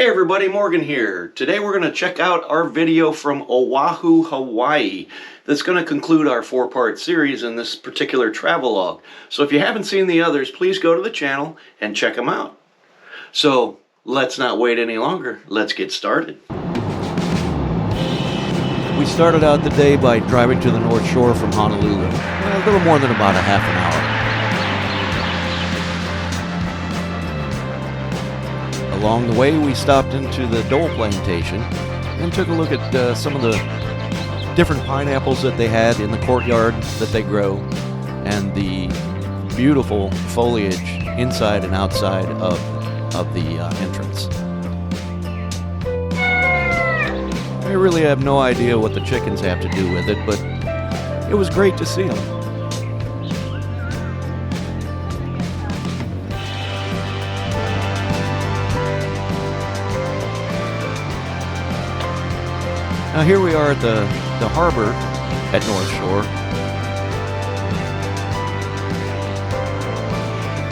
Hey everybody, Morgan here. Today we're going to check out our video from Oahu, Hawaii. That's going to conclude our 4-part series in this particular travelogue. So if you haven't seen the others, please go to the channel and check them out. So let's not wait any longer. Let's get started. We started out the day by driving to the North Shore from Honolulu. A little more than about a half an hour. Along the way, we stopped into the Dole Plantation and took a look at some of the different pineapples that they had in the courtyard that they grow, and the beautiful foliage inside and outside of the entrance. I really have no idea what the chickens have to do with it, but it was great to see them. Now here we are at the harbor at North Shore.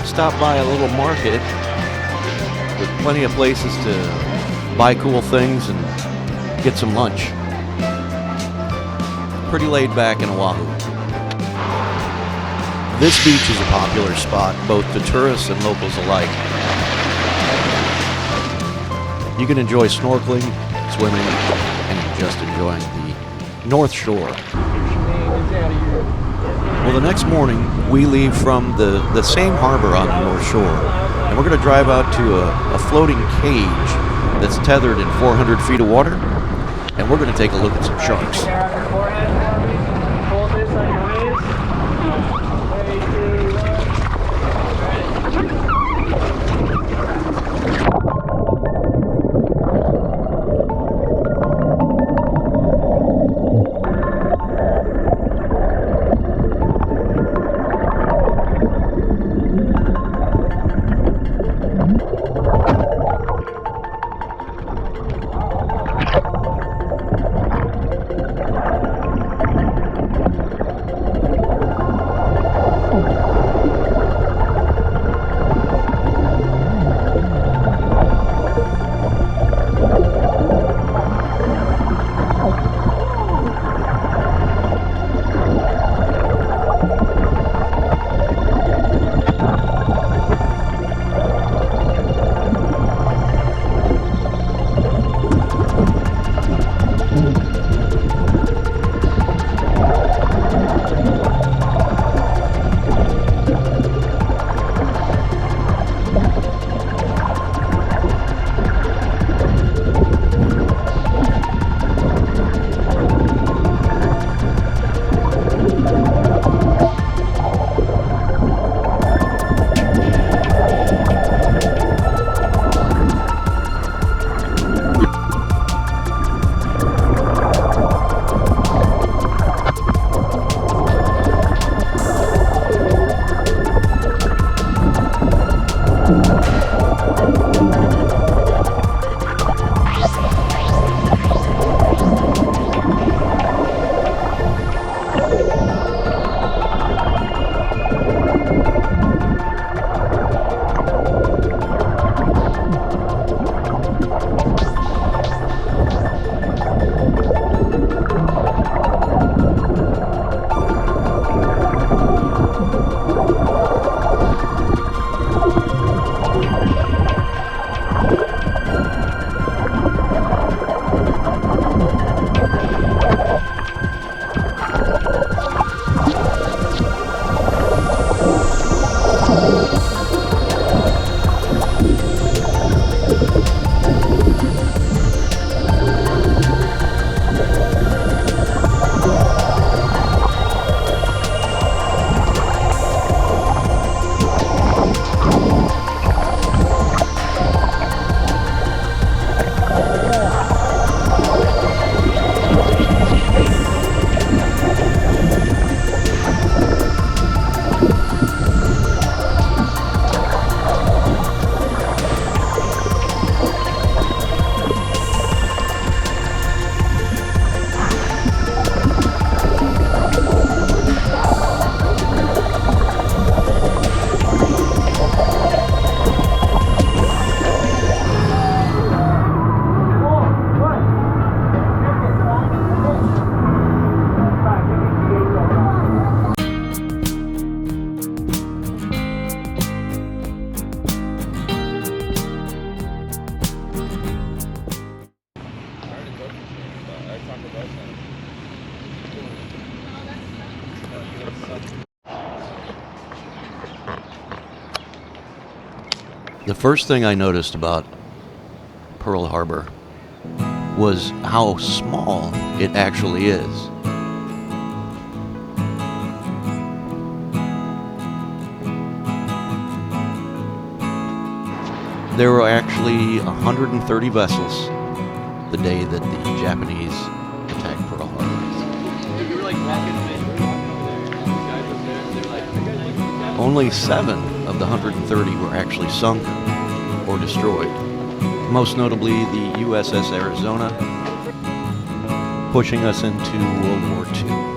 Stopped by a little market with plenty of places to buy cool things and get some lunch. Pretty laid back in Oahu. This beach is a popular spot both to tourists and locals alike. You can enjoy snorkeling, swimming, and just enjoying the North Shore. Well, the next morning we leave from the same harbor on the North Shore, and we're going to drive out to a floating cage that's tethered in 400 feet of water, and we're going to take a look at some sharks. The first thing I noticed about Pearl Harbor was how small it actually is. There were actually 130 vessels the day that the Japanese attacked Pearl Harbor. Only 7 of the 130 were actually sunk or destroyed. Most notably the USS Arizona, pushing us into World War II.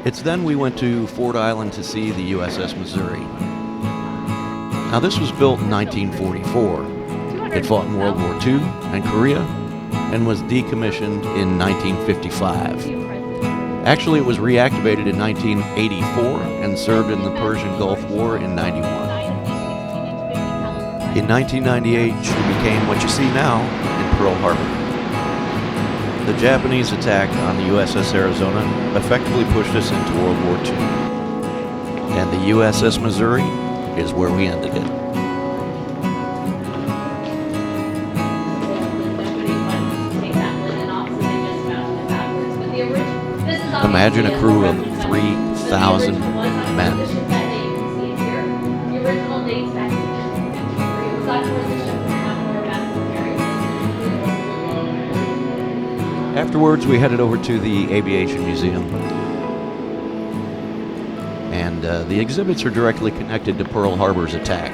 It's then we went to Ford Island to see the USS Missouri. Now this was built in 1944. It fought in World War II and Korea and was decommissioned in 1955. Actually, it was reactivated in 1984 and served in the Persian Gulf War in 91. In 1998, it became what you see now in Pearl Harbor. The Japanese attack on the USS Arizona effectively pushed us into World War II. And the USS Missouri is where we ended it. Imagine a crew of 3,000 men. Afterwards, we headed over to the Aviation Museum. And the exhibits are directly connected to Pearl Harbor's attack.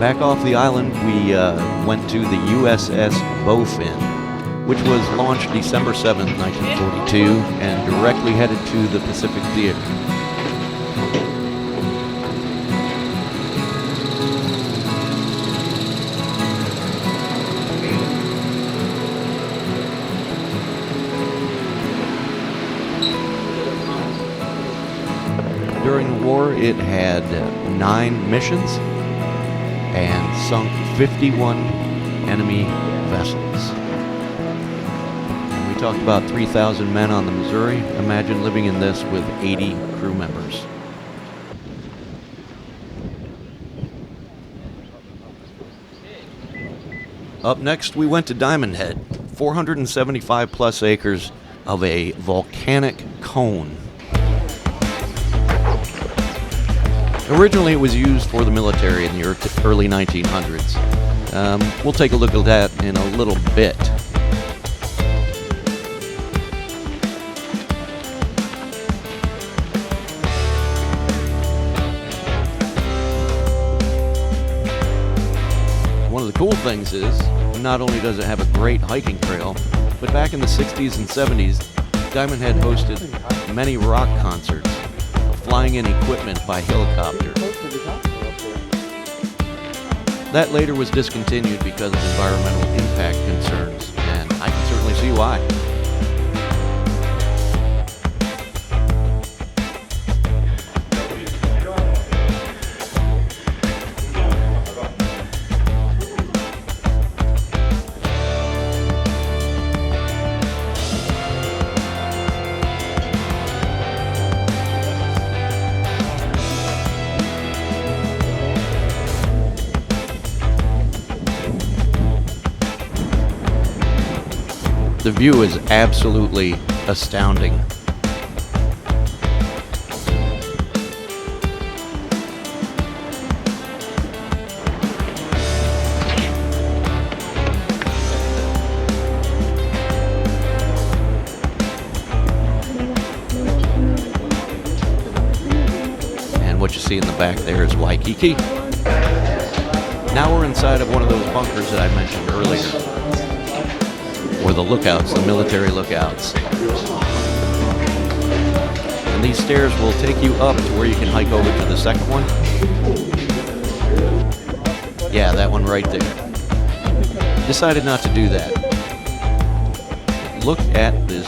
Back off the island, we went to the USS Bowfin, which was launched December 7, 1942, and directly headed to the Pacific Theater. During the war, it had 9 missions and sunk 51 enemy vessels. And we talked about 3,000 men on the Missouri. Imagine living in this with 80 crew members. Up next, we went to Diamond Head, 475 plus acres of a volcanic cone. Originally, it was used for the military in the early 1900s. We'll take a look at that in a little bit. One of the cool things is, not only does it have a great hiking trail, but back in the 60s and 70s, Diamond Head hosted many rock concerts, flying in equipment by helicopter. That later was discontinued because of environmental impact concerns, and I can certainly see why. The view is absolutely astounding. And what you see in the back there is Waikiki. Now we're inside of one of those bunkers that I mentioned earlier. Or the lookouts, the military lookouts. these stairs will take you up to where you can hike over to the second one. Yeah, that one right there. Decided not to do that. Look at this